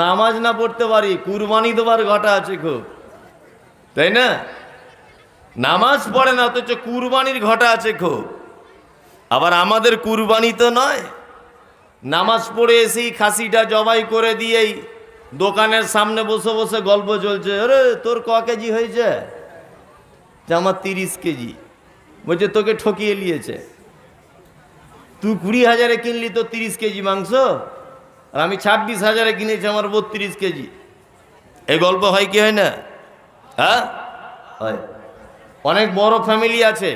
নামাজ না পড়তে পারি, কুরবানি দেবার ঘটা আছে খুব, তাই না? নামাজ পড়ে না অথচ কুরবানির ঘটা আছে খুব। আবার আমাদের কুরবানি তো নয়, নামাজ পড়ে এসেই খাসিটা জবাই করে দিয়েই দোকানের সামনে বসে বসে গল্প চলছে, আরে তোর ক কেজি হয়েছে? আমার 30 কেজি। বলছে তোকে ঠকিয়ে নিয়েছে, তুই 20,000-এ কিনলি তো 30 কেজি মাংস, আর আমি 26,000-এ কিনেছি আমার 32 কেজি। এই গল্প হয় কি হয় না? হ্যাঁ হয়। অনেক বড় ফ্যামিলি আছে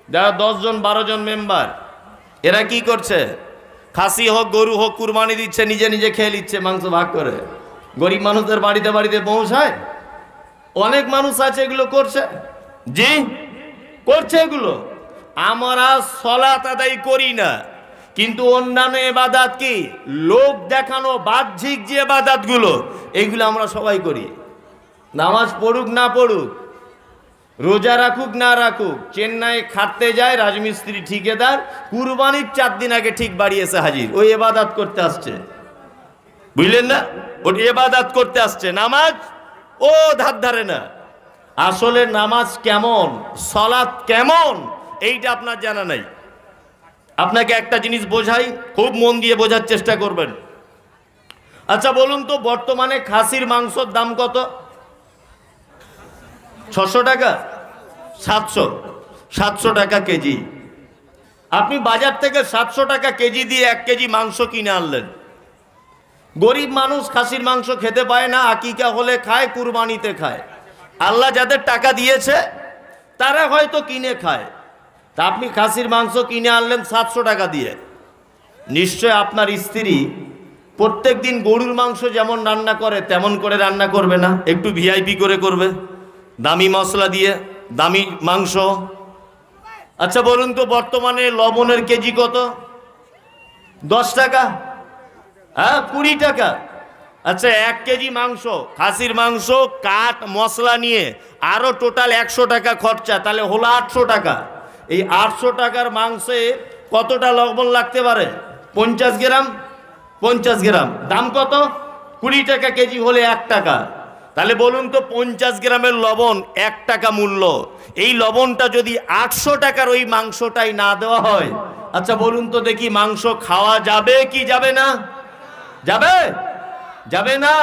যারা 10 জন 12 জন মেম্বার, এরা কি করছে? খাসি হোক গরু হোক কুরবানি দিচ্ছে, নিজে নিজে খেয়ে নিচ্ছে মাংস ভাগ করে। গরিব মানুষদের বাড়িতে বাড়িতে পৌঁছায়। অনেক মানুষ আছে এগুলো করছে, জি করছে এগুলো। আমরা সালাত আদায় করি না, কিন্তু অন্যান্য ইবাদত কি লোক দেখানো বাহ্যিক যে ইবাদতগুলো এইগুলো আমরা সবাই করি। নামাজ পড়ুক না পড়ুক, রোজা রাখুক না রাখুক, চেন্নাই খাটতে যায় রাজমিস্ত্রি ঠিকাদার, কুরবানির 4 দিন আগে ঠিক বাড়ি এসে হাজির, ওই ইবাদত করতে আসছে, বুঝলেন না? ওই ইবাদত করতে আসছে, নামাজ ও ধার ধারে না। আসলে নামাজ কেমন, সালাত কেমন, এইটা আপনার জানা নাই। আপনাকে একটা জিনিস বোঝাই, খুব মন দিয়ে বোঝার চেষ্টা করবেন। আচ্ছা বলুন তো, বর্তমানে খাসির মাংসের দাম কত? 600 টাকা, 700 টাকা কেজি। আপনি বাজার থেকে 700 টাকা কেজি দিয়ে 1 কেজি মাংস কিনে আনলেন। গরিব মানুষ খাসির মাংস খেতে পায় না, আকিকা হলে খায়, কুরবানিতে খায়। আল্লাহ যাদের টাকা দিয়েছে তারা হয়তো কিনে খায়। তা আপনি খাসির মাংস কিনে আনলেন 700 টাকা দিয়ে। নিশ্চয় আপনার স্ত্রী প্রত্যেক দিন গরুর মাংস যেমন রান্না করে তেমন করে রান্না করবে না, একটু ভিআইপি করে করবে, দামি মশলা দিয়ে, দামি মাংস। আচ্ছা বলুন তো, বর্তমানে লবণের কেজি কত? 10 টাকা, হ্যাঁ 20 টাকা। আচ্ছা 1 কেজি মাংস, খাসির মাংস কাট মশলা নিয়ে আরো টোটাল 100 টাকা খরচা, তাহলে হলো 800 টাকা। এই 800 টাকার মাংসে কতটা লবণ লাগতে পারে? 50 গ্রাম। 50 গ্রাম দাম কত? 20 টাকা কেজি হলে 1 টাকা। তাহলে বলুন তো, 50 গ্রামের লবণ 1 টাকা মূল্য। এই লবণটা যদি 800 টাকার ওই মাংসটাই না দেওয়া হয়, আচ্ছা বলুন তো দেখি, মাংস খাওয়া যাবে কি যাবে না? যাবে? যাবে না।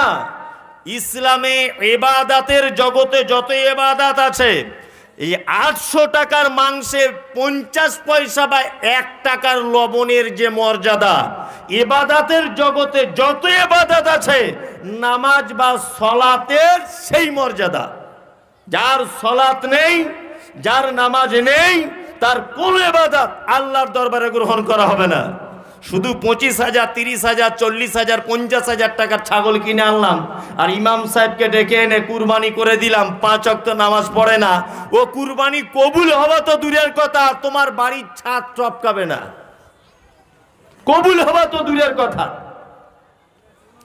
ইসলামে ইবাদতের জগতে যত ইবাদত আছে, এই 800 টাকার মাংসের 50 পয়সা বা 1 টাকার লবণের যে মর্যাদা, ইবাদতের জগতে যত ইবাদত আছে নামাজ বা সলাতের সেই মর্যাদা। যার সলাত নেই, যার নামাজ নেই, তার কোন ইবাদত আল্লাহর দরবারে গ্রহণ করা হবে না। শুধু 25,000, 30,000, 40,000, 50,000 টাকার ছাগল কিনে আনলাম আর ইমাম সাহেবকে ডেকে এনে কুরবানি করে দিলাম, 5 ওয়াক্ত নামাজ পড়ে না, ও কুরবানি কবুল হওয়া তো দূরের কথা, তোমার বাড়ির ছাদ টপকাবে না, কবুল হওয়া তো দূরের কথা।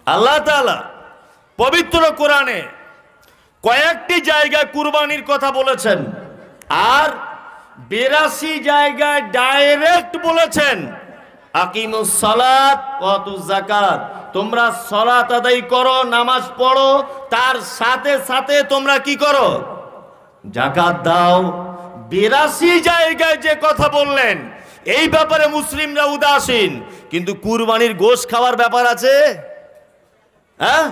আল্লাহ তাআলা পবিত্র কোরআনে কয়েকটি জায়গায় কুরবানির কথা বলেছেন, আর 82 জায়গায় ডাইরেক্ট বলেছেন আকিমুস সালাত ওয়া আতুজ যাকাত, তোমরা সালাত আদায় করো, নামাজ পড়ো, তার সাথে সাথে তোমরা কি করো? যাকাত দাও। 82 জায়গায় যে কথা বললেন, এই ব্যাপারে মুসলিমরা উদাসীন, কিন্তু কুরবানির গোশত খাওয়ার ব্যাপার আছে, হ্যাঁ,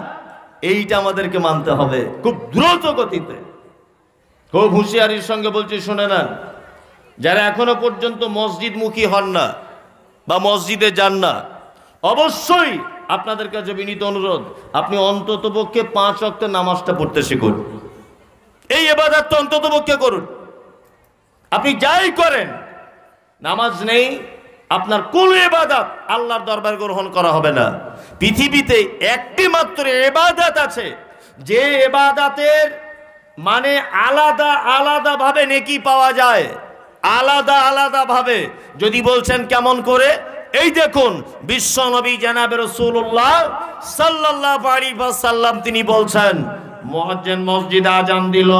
এইটা আমাদেরকে মানতে হবে খুব দ্রুত গতিতে। খুব হুঁশিয়ারির সঙ্গে বলছি, শুনে নেন, যারা এখনো পর্যন্ত মসজিদমুখী হন না বা মসজিদে যান না, অবশ্যই আপনাদের কাছে বিনীত অনুরোধ, আপনি অন্ততপক্ষে 5 ওয়াক্ত নামাজটা পড়তে শিখুন। এই ইবাদতটা অন্ততপক্ষে করুন। আপনি যাই করেন, নামাজ নেই, আপনার কোন ইবাদত আল্লাহর দরবারে গ্রহণ করা হবে না। পৃথিবীতে একটি মাত্র ইবাদত আছে, যে ইবাদতের মানে আলাদা আলাদা ভাবে নেকি পাওয়া যায়, আলাদা আলাদা ভাবে। যদি বলছেন কেমন করে, এই দেখুন, বিশ্ব নবী জনাবে রাসূলুল্লাহ সাল্লাল্লাহু আলাইহি ওয়াসাল্লাম তিনি বলছেন, মুয়াজ্জিন মসজিদে আযান দিল,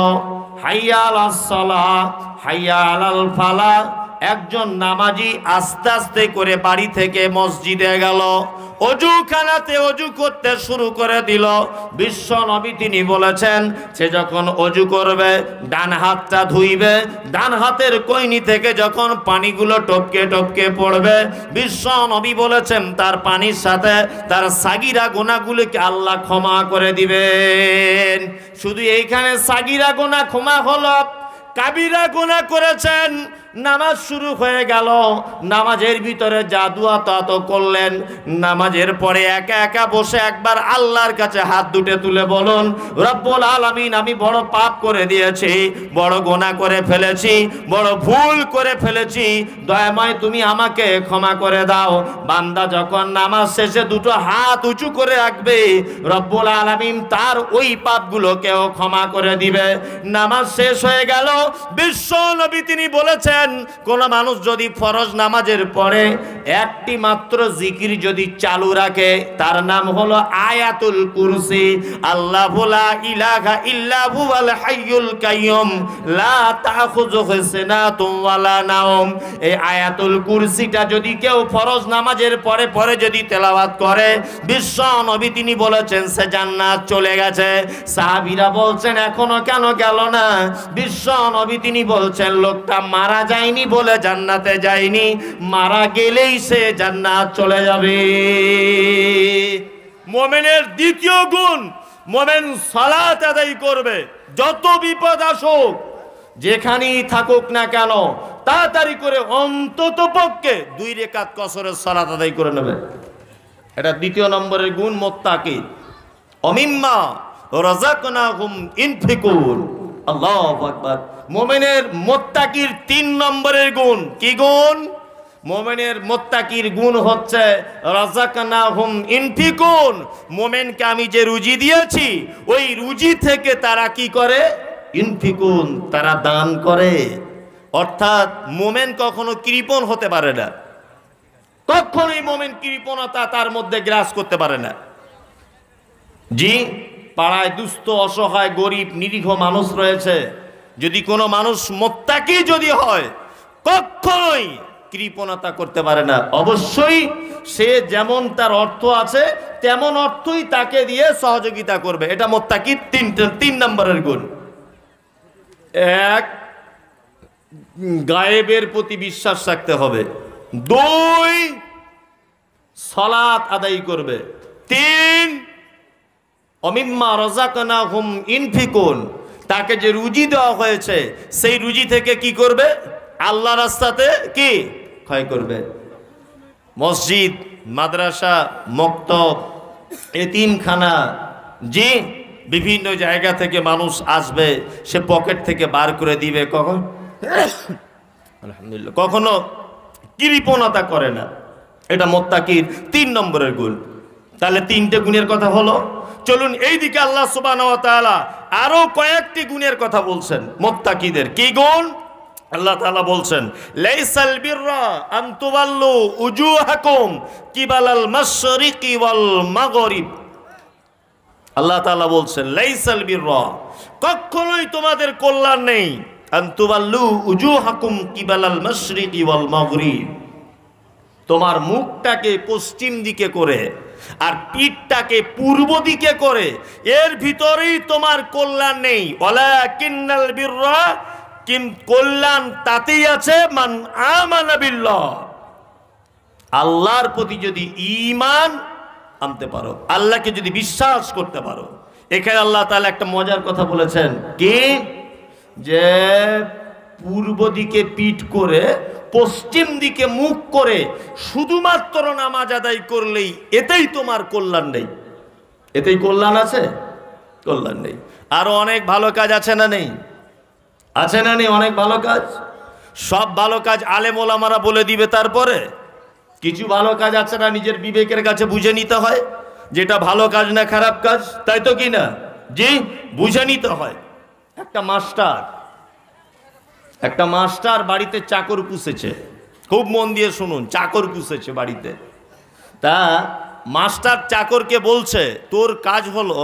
হাইয়া আলাস সালাহ, হাইয়া আলাল ফালাহ, একজন নামাজি আস্তে আস্তে করে বাড়ি থেকে মসজিদে গেল, অজুখানাতে অজু করতে শুরু করে দিল। বিশ্ব নবী তিনি বলেছেন, সে যখন অজু করবে ডান হাতটা ধুইবে, ডান হাতের কইনি থেকে যখন পানিগুলো টপকে টপকে পড়বে, বিশ্ব নবী বলেছেন তার পানির সাথে তার সাগিরা গুনাহগুলোকে আল্লাহ ক্ষমা করে দিবেন। শুধু এইখানে সাগিরা গুনাহ ক্ষমা হলো, কাবিরা গুনাহ করেছেন, নামাজ শুরু হয়ে গেল, নামাজের ভিতরে যা দুয়া তা তো করলেন, নামাজের পরে একা একা বসে একবার আল্লাহর কাছে হাত দুটো তুলে বলুন, রব্বুল আলামিন আমি বড় পাপ করে দিয়েছি, বড় গুনাহ করে ফেলেছি, বড় ভুল করে ফেলেছি, দয়াময় তুমি আমাকে ক্ষমা করে দাও। বান্দা যখন নামাজ শেষে দুটো হাত উঁচু করে রাখবে, রব্বুল আলামিন তার ওই পাপগুলোকেও ক্ষমা করে দিবে। নামাজ শেষ হয়ে গেল, বিশ্ব নবী তিনি বলেছেন, কোন মানুষ যদি ফরজ নামাজের পরে একটি মাত্র জিকির যদি চালু রাখে, তার নাম হলো আয়াতুল কুরসি। আল্লাহু লা ইলাহা ইল্লা হুয়াল হাইয়ুল কাইয়ুম লা তাখুযুহু সিনাতুন ওয়ালা নাওম। এই আয়াতুল কুরসিটা যদি কেউ ফরজ নামাজের পরে পরে যদি তেলাওয়াত করে, বিশ্ব নবী তিনি বলেছেন সে জান্নাত চলে গেছে। সাহাবীরা বলছেন এখনো কেন গেল না? বিশ্ব নবী তিনি বলছেন লোকটা মারা যায়নি বলে জান্নাতে যায়নি, মারা গেলেই সে জান্নাত চলে যাবে। মুমিনের দ্বিতীয় গুণ, মুমিন সালাত আদায় করবে, যত বিপদ আসুক যেখানেই থাকুক না কেন তাড়াতাড়ি করে অন্তত পক্ষে 2 রাকাত কসরের সালাত আদায় করে নেবে। এটা দ্বিতীয় নম্বরের গুণ মুত্তাকি। অমিম্মা রাযাকনাহুম ইনফিকুন। আল্লাহু আকবার। মুমিনের মুত্তাকির 3 নম্বরের গুণ। কি গুণ? মুমিনের মুত্তাকির গুণ হচ্ছে রাযাকনাহুম ইনফিকুন। মুমিনকে আমি যে রুজি দিয়েছি ওই রুজি থেকে তারা কি করে? ইনফিকুন, তারা দান করে। অর্থাৎ মুমিন কখনো কৃপণ হতে পারে না, কখনোই মুমিন কৃপণতা তার মধ্যে গ্রাস করতে পারে না। জি, পাড়ায় দুস্থ অসহায় গরিব নিরীহ মানুষ রয়েছে, যদি কোনো মানুষ মুত্তাকি যদি হয় কখনোই কৃপণতা করতে পারে না। অবশ্যই সে যেমন তার অর্থ আছে তেমন অর্থই তাকে দিয়ে সহযোগিতা করবে। এটা মুত্তাকির 3 নম্বরের গুণ। 1, গায়েবের প্রতি বিশ্বাস রাখতে হবে। 2, সালাত আদায় করবে। 3, অমিম্মা রাযাকনাহুম ইনফিকুন। তাকে যে রুজি দেওয়া হয়েছে সেই রুজি থেকে কি করবে? আল্লাহর রাস্তাতে কি ক্ষয় করবে। মসজিদ, মাদ্রাসা, মক্তব, এতিমখানা, জি বিভিন্ন জায়গা থেকে মানুষ আসবে, সে পকেট থেকে বার করে দিবে। কখন? আলহামদুলিল্লাহ, কখনো কৃপণতা করে না। এটা মুত্তাকির 3 নম্বরের গুণ। তাহলে 3টে গুণের কথা হলো। চলুন এইদিকে আল্লাহ সুবহানাহু ওয়া তাআলা আরো কয়েকটি গুণের কথা বলছেন মুত্তাকিদের। কি গুণ? আল্লাহ তাআলা বলছেন, লাইসাল বিররা আন তুওয়াল্লু উজুহাকুম কিবালাল মাশরিকি ওয়াল মাগরিব। আল্লাহ তাআলা বলছেন লাইসাল বিররা, কখনোই তোমাদের কল্যাণ নেই, আন তুওয়াল্লু উজুহাকুম কিবালাল মাশরিকি ওয়াল মাগরিব, তোমার মুখটাকে পশ্চিম দিকে করে আর পিঠটাকে পূর্ব দিকে করে, এর ভিতরেই তোমার কল্যাণ নেই। ওয়ালাকিন্নাল বিররা, কল্যাণ তাতেই আছে মান আমানা বিল্লাহ, আল্লাহর প্রতি যদি ঈমান আনতে পারো, আল্লাহকে যদি বিশ্বাস করতে পারো। এখানে আল্লাহ তাআলা একটা মজার কথা বলেছেন, কি যে পূর্ব দিকে পিঠ করে পশ্চিম দিকে মুখ করে শুধুমাত্র নামাজ আদায় করলেই এতেই তোমার কল্যাণ নেই। এতেই কল্যাণ আছে? কল্যাণ নেই। আরো অনেক ভালো কাজ আছে না নেই? আছে না নেই? অনেক ভালো কাজ। সব ভালো কাজ আলেম ওলামারা বলে দিবে। তারপরে কিছু ভালো কাজ আছে না, নিজের বিবেকের কাছে বুঝে নিতে হয় যেটা ভালো কাজ না খারাপ কাজ, তাই তো কি না? জি, বুঝে নিতে হয়। একটা মাস্টার বাড়িতে চাকর পুষেছে। খুব মন দিয়ে শুনুন, চাকর পুষেছে বাড়িতে। তা মাস্টার চাকরকে বলছে, তোর কাজ হলো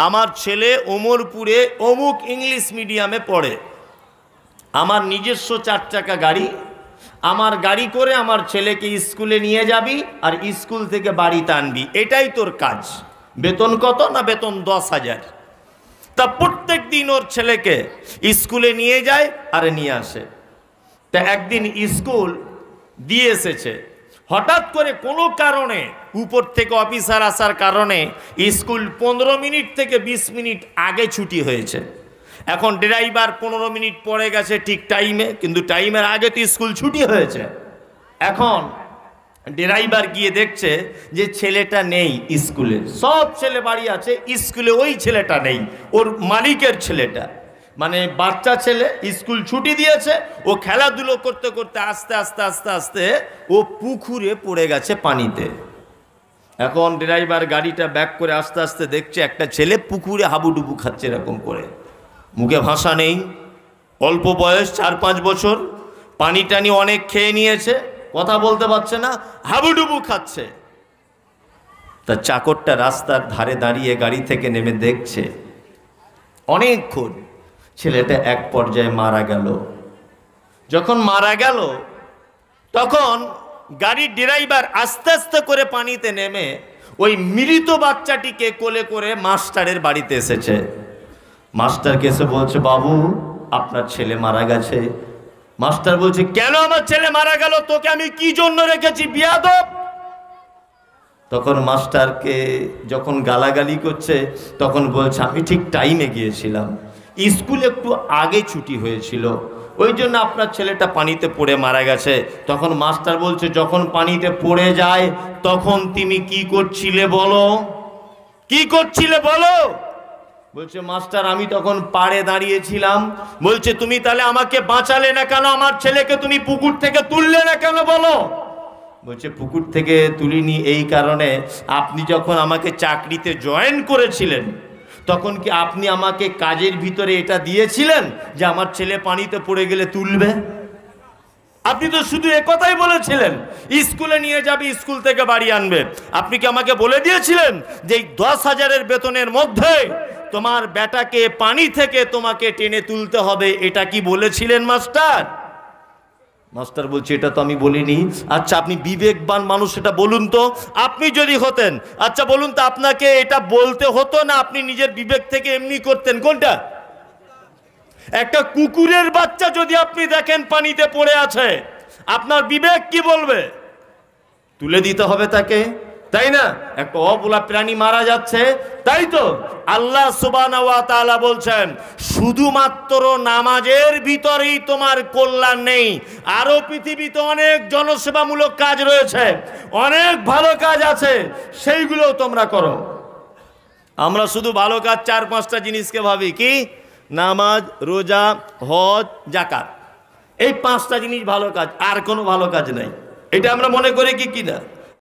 আমার ছেলে ওমরপুরে অমুক ইংলিশ মিডিয়ামে পড়ে, আমার নিজস্ব 4 চাকা গাড়ি, আমার গাড়ি করে আমার ছেলেকে স্কুলে নিয়ে যাবি আর স্কুল থেকে বাড়িতে আনবি, এটাই তোর কাজ। বেতন কত? না বেতন 10,000। তা প্রত্যেক দিন ওর ছেলেকে স্কুলে নিয়ে যায় আর নিয়ে আসে। তা একদিন স্কুল দিয়ে এসেছে, হঠাৎ করে কোনো কারণে উপর থেকে অফিসার আসার কারণে স্কুল 15 মিনিট থেকে 20 মিনিট আগে ছুটি হয়েছে। এখন ড্রাইভার 15 মিনিট পরে গেছে ঠিক টাইমে, কিন্তু টাইমের আগে তো স্কুল ছুটি হয়েছে। এখন ড্রাইভার গিয়ে দেখছে যে ছেলেটা নেই স্কুলে, সব ছেলে বাড়ি আছে, স্কুলে ওই ছেলেটা নেই, ওর মালিকের ছেলেটা, মানে বাচ্চা ছেলে স্কুল ছুটি দিয়েছে, ও খেলাধুলো করতে করতে আস্তে আস্তে আস্তে আস্তে ও পুকুরে পড়ে গেছে পানিতে। এখন ড্রাইভার গাড়িটা ব্যাক করে আস্তে আস্তে দেখছে একটা ছেলে পুকুরে হাবুডুবু খাচ্ছে এরকম করে, মুখে ভাষা নেই, অল্প বয়স 4-5 বছর, পানি টানি অনেক খেয়ে নিয়েছে, কথা বলতে পারছে না, হাবুডুবু খাচ্ছে। তা চাকরটা রাস্তার ধারে দাঁড়িয়ে গাড়ি থেকে নেমে দেখছে অনেকক্ষণ, ছেলেটা এক পর্যায়ে মারা গেল। যখন মারা গেল তখন গাড়ির ড্রাইভার আস্তে আস্তে করে পানিতে নেমে ওই মৃত বাচ্চাটিকে কোলে করে মাস্টারের বাড়িতে এসেছে। মাস্টারকে এসে বলছে, বাবু আপনার ছেলে মারা গেছে। মাস্টার বলছে, কেন আমার ছেলে মারা গেল? তোকে আমি কি জন্য রেখেছি বিয়াদব? তখন মাস্টারকে যখন গালাগালি করছে তখন বলছে, আমি ঠিক টাইমে গিয়েছিলাম, স্কুল একটু আগে ছুটি হয়েছিল, ওই জন্য আপনার ছেলেটা পানিতে পড়ে মারা গেছে। তখন মাস্টার বলছে, যখন পানিতে পড়ে যায় তখন তুমি কি করছিলে বলো, কি করছিলে বলো? বলছে, মাস্টার আমি তখন পাড়ে দাঁড়িয়েছিলাম। বলছে, তুমি তাহলে আমাকে বাঁচালে না কেন? আমার ছেলেকে তুমি পুকুর থেকে তুললে না কেন বলো? বলছে, পুকুর থেকে তুলিনি এই কারণে, আপনি যখন আমাকে চাকরিতে জয়েন করেছিলেন তখন কি আপনি আমাকে কাজের ভিতরে এটা দিয়েছিলেন যে আমার ছেলে পানিতে পড়ে গেলে তুলবে? আপনি তো শুধু একথাই বলেছিলেন স্কুলে নিয়ে যাবে, স্কুল থেকে বাড়ি আনবে। আপনি কি আমাকে বলে দিয়েছিলেন যে 10,000-এর বেতনের মধ্যে তোমার বেটাকে পানি থেকে তোমাকে টেনে তুলতে হবে? এটা কি বলেছিলেন মাস্টার? মাস্টার বলছে, এটা তো আমি বলিনি। আচ্ছা আপনি বিবেকবান মানুষ, এটা বলুন তো, আপনি যদি হতেন, আচ্ছা বলুন তো, আপনাকে এটা বলতে হতো না আপনি নিজের বিবেক থেকে এমনি করতেন? কোনটা? একটা কুকুরের বাচ্চা যদি আপনি দেখেন পানিতে পড়ে আছে, আপনার বিবেক কি বলবে? তুলে দিতে হবে তাকে, তাই না? একটা অবলা প্রাণী মারা যাচ্ছে, তাই তো আল্লাহ সুবহানাহু ওয়া তাআলা বলছেন, শুধুমাত্র নামাজের ভিতরেই তোমার কল্যাণ নেই, আরো পৃথিবীতে অনেক জনসেবামূলক কাজ রয়েছে, অনেক ভালো কাজ আছে, সেইগুলো তোমরা করো। আমরা শুধু ভালো কাজ 4-5টা জিনিসকে ভাবি, কি? নামাজ, রোজা, হজ, যাকাত, এই 5টা জিনিস ভালো কাজ, আর কোনো ভালো কাজ নাই, এটা আমরা মনে করি কি কিনা?